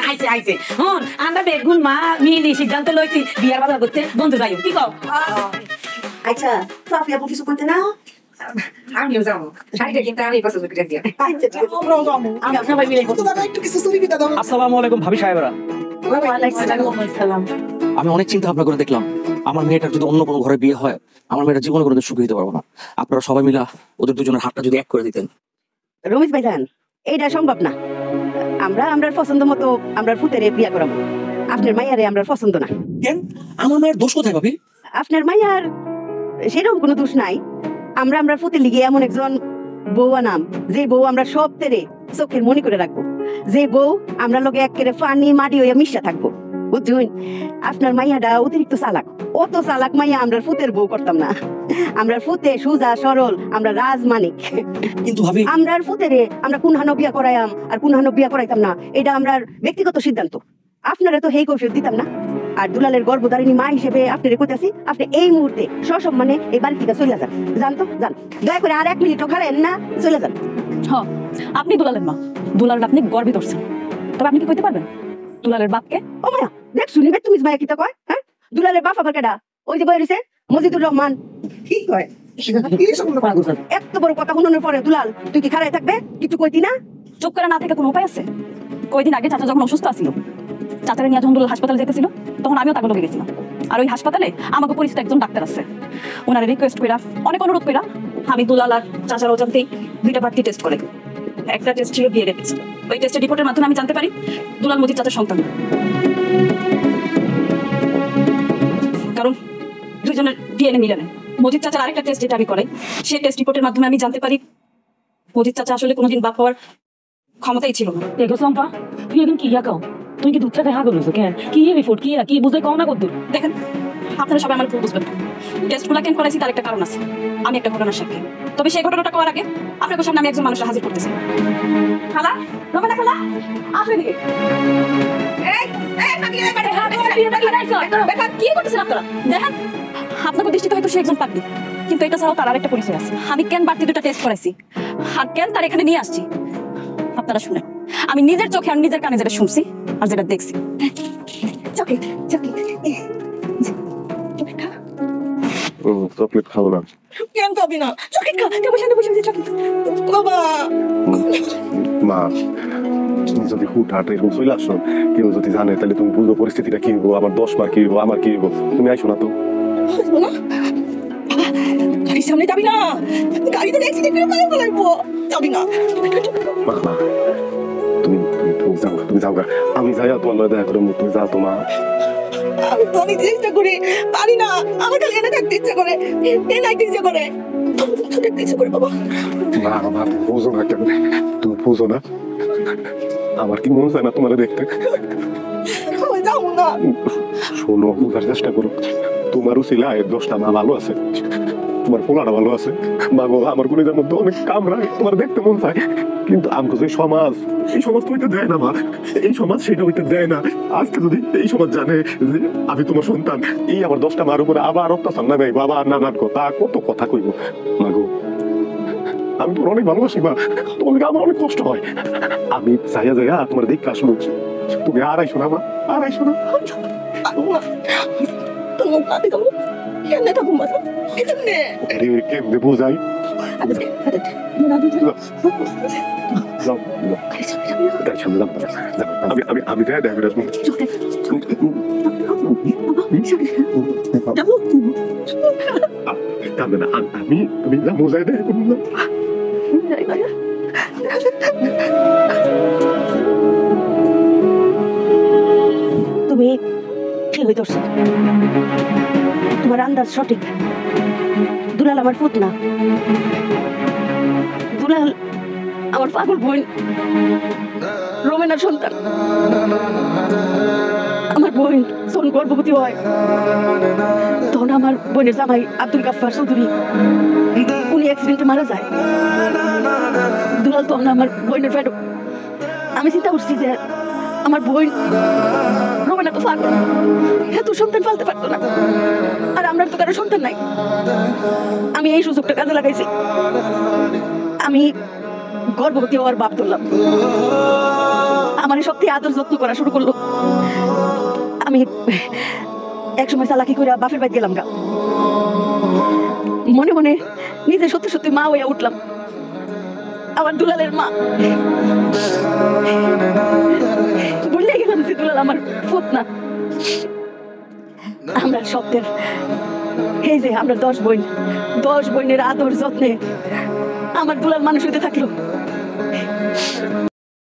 আইছে আইছে হন আমরা বেগুন মা মিলি সিদ্ধান্ত লইছি বিয়ার বাজার করতে বন্ধু যাইও কি কও আচ্ছা সাফি আপু কিছু করতে না আমিও যাবো শাড়িটা কিন্তু আমি পছন্দ করে দিও আমরাও যাবো আমরা সবাই মিলে কত দাদা একটু কিছু চুরি বিটা দাও আসসালামু আলাইকুম ভাবি সাহেবরা। ওয়ালাইকুম আসসালাম আমি অনেক চিন্তা ভাবনা করে দেখলাম আমার মেয়েটার যদি অন্য কোনো ঘরে বিয়ে হয় আমার মেয়েটা জীবনে কোনোদিন সুখী হতে পারবো না। আপনারা সবাই মিলা ওদের দুজনের হাতটা যদি এক করে দিতেন। রমেশ ভাইজান এইটা সম্ভব না। আমরা পছন্দ মতো আমরা ফুতেরে বিয়া করাবো। আপনার মাইয়ারে আমরা পছন্দ না। কেন? আমার মায়ের দোষ কোথায় ভাবি? আপনার মাইয়ার সেরকম কোনো দোষ নাই। আমরা ফুতে লিগে এমন একজন বউ আনাম যে বউ আমরা সব তেরে চোখের মনে করে রাখবো, যে বউ আমরা লোকে একেবারে পানি মাটি হইয়া মিশা থাকবো। বুঝছেন আপনার মাইয়াটা অতিরিক্ত চালাক, অত চালাক মাইয়া আমরা ফুতের বউ করতাম না। আমরা ফুতে সুজা সরল, আমরা রাজমানিক। কিন্তু ভাবি আমরা ফুতেরে আমরা কুনহানো বিয়া করাইয়াম আর কুনহানো বিয়া করাইতাম না, এটা আমরা ব্যক্তিগত সিদ্ধান্ত। আপনারা তো হেই কৈফিয়ত দিতাম না। আর দুলালের গর্ভধারিণী মা হিসেবে আপনারে কইতাছি আপনি এই মুহূর্তে সসম্মানে এই বাড়ি থেকে চলে যান। জান তো যান, দয়া করে আর 1 মিনিটও খাড়েন না, চলে যান। হ্যাঁ আপনি দুলালের মা, দুলালের আপনি গর্বে ধরছেন, তবে আপনি কি কইতে পারবেন দুলালের বাপকে? ও মায়া দেখ শুনিবে তুমি মায়া কি তা কয়? হ্যাঁ দুলালের বাপ আবার কেডা? ওই যে বই রইছে মজিদুর রহমান। কি কয় এত বড় কথা শুনানোর পরে দুলাল তুই কি খাড়ায় থাকবে? কিছু কইতি না? চুপ করে না থেকে কোনো উপায় আছে? কয়দিন আগে চাচা যখন অসুস্থ ছিল, চাচারে নিয়ে যখন দুলাল হাসপাতালে যেতেছিল তখন আমিও তাকে লগে গেছিলাম। আর ওই হাসপাতালে আমাকে পরিচিত একজন ডাক্তার আছে, ওনারে রিকোয়েস্ট কইরা অনেক অনুরোধ কইরা আমি দুলাল আর চাচার অজান্তেই 2টা বাড়তি টেস্ট করে। একটা টেস্ট ছিল বিয়ের টেস্ট। ওই টেস্টের রিপোর্টের মাধ্যমে আমি জানতে পারি দুলাল মজিদ চাচার সন্তান। কারণ দুইজনের ডিএনএ মিলে নেয়। মজিদ চাচার আরেকটা টেস্ট যেটা আমি করাই, সেই টেস্ট রিপোর্টের মাধ্যমে আমি জানতে পারি মজিদ চাচা আসলে কোনোদিন বাপ হওয়ার ক্ষমতাই ছিল না। দেখো সম্পা তুই এখন কি কাও তুই কি দুধটা দেখা করছো কেন? কি রিপোর্ট কি বুঝে কও না কদ্দুর? দেখেন আপনারা সবাই আমার ভুল বুঝবেন। টেস্টগুলো কেন করাইছি তার একটা কারণ আছে। আমি একটা ঘটনার সাক্ষী, তবে সেই ঘটনাটা করার আগে আপনাদের সামনে আমি একজন মানুষকে হাজির করতেছি। খালা, রমেনা খালা, আসো এদিকে। কি করতেছেন আপনারা? দেখেন আপনাদের দৃষ্টিতে হয়তো সে একজন পাগলি, কিন্তু এটা ছাড়াও তার আরেকটা পরিচয় আছে। আমি কেন বাড়তি 2টা টেস্ট করাইছি আর কেন তার এখানে নিয়ে আসছি আপনারা শুনেন। আমি নিজের চোখে আর নিজের কানে যেটা শুনছি আর যেটা দেখছি। চকলেট চকলেট চকলেট খাবো না। কেন খাবি না? চকলেট খা, টেবিলের সামনে বসে চকলেট বাবা। মা তুমি যদি হুটহাট এরকম চলে আসো, কেউ যদি জানে তাহলে তুমি বুঝবো পরিস্থিতিটা কি হবো, আমার 10 বার কি হবো, আমার কি হবো। তুমি আইসো না তো। গাড়ির সামনে যাবি না, গাড়িতে অ্যাক্সিডেন্ট করে মারা ফেলাইবো, যাবি না। মা তুমি তুমি যাও গা, আমি যাই তোমার লগে দেখা করে। তুমি যাও তো মা। আমি তো অনেক চেষ্টা করি, পারি না। আমার খালি এনে থাকতে ইচ্ছা করে, এনে থাকতে ইচ্ছা করে, থাকতে ইচ্ছা করে বাবা। মা মা তুমি বুঝো না কেন? তুমি বুঝো না আমার কি মন চায় না তোমার দেখতে? যাবো না। শোনো, বুঝার চেষ্টা করো। তোমারও ছিলায় 10টা মা ভালো আছে, তোমার পোলাটা ভালো আছে। মা গো, আমার কলিজার মধ্যে অনেক কামড়ায়, তোমার দেখতে মন চায়, কিন্তু আমাকে যে সমাজ, এই সমাজ তো হইতে দেয় না মা। এই সমাজ সেটা হইতে দেয় না। আজকে যদি এই সমাজ জানে যে আমি তোমার সন্তান, এই আমার 10টা মার উপরে আবার অত্যাচার নামে বাবা নানার কথা কত কথা কইব। মা গো, আমি তোমার অনেক ভালোবাসি মা, তোমাকে আমার অনেক কষ্ট হয়। আমি যাইয়া যাইয়া তোমার দেখতে আসলো, তুমি আর আইসো না মা, আর আইসো না। তোমার কাছে যাবো, কেন থাকবো মা? আরে কেমনে বোঝাই? আমি যাই দেখা করে আসবো। আমি যাবো, যাই দেখা করবো না। তুমি ঠিক হইতে পারছো, তোমার আন্দাজ সঠিক। দুলাল আমার পুত না, দুলাল আমার পাগল বোন রমেনার সন্তান। আমার বোন যখন গর্ভবতী হয় তখন আমার বোনের জামাই আব্দুল গাফফার চৌধুরী উনি অ্যাক্সিডেন্টে মারা যায়। দুলাল তখন আমার বোনের ফেরত। আমি চিন্তা করছি যে আমার বোন রমেনা তো পাগল, এত সন্তান পালতে পারতো না, আর আমরা তো কারো সন্তান নাই। আমি এই সুযোগটা কাজে লাগাইছি, আমি গর্ভবতী হওয়ার বাপ ধরলাম। আমার সত্যি আদর যত্ন করা শুরু করলো। আমি একসময় চালাকি করে বাপের বাড়ি গেলাম গা, মনে মনে নিজে সত্যি সত্যি মা হইয়া উঠলাম। আমার দুলালের মা, বললে গেলাম যে দুলাল আমার ফুত না। আমরা শব্দের এই যে আমরা 10 বোন, 10 বোনের আদর যত্নে আমার দুলাল মানুষ হইতে থাকলো।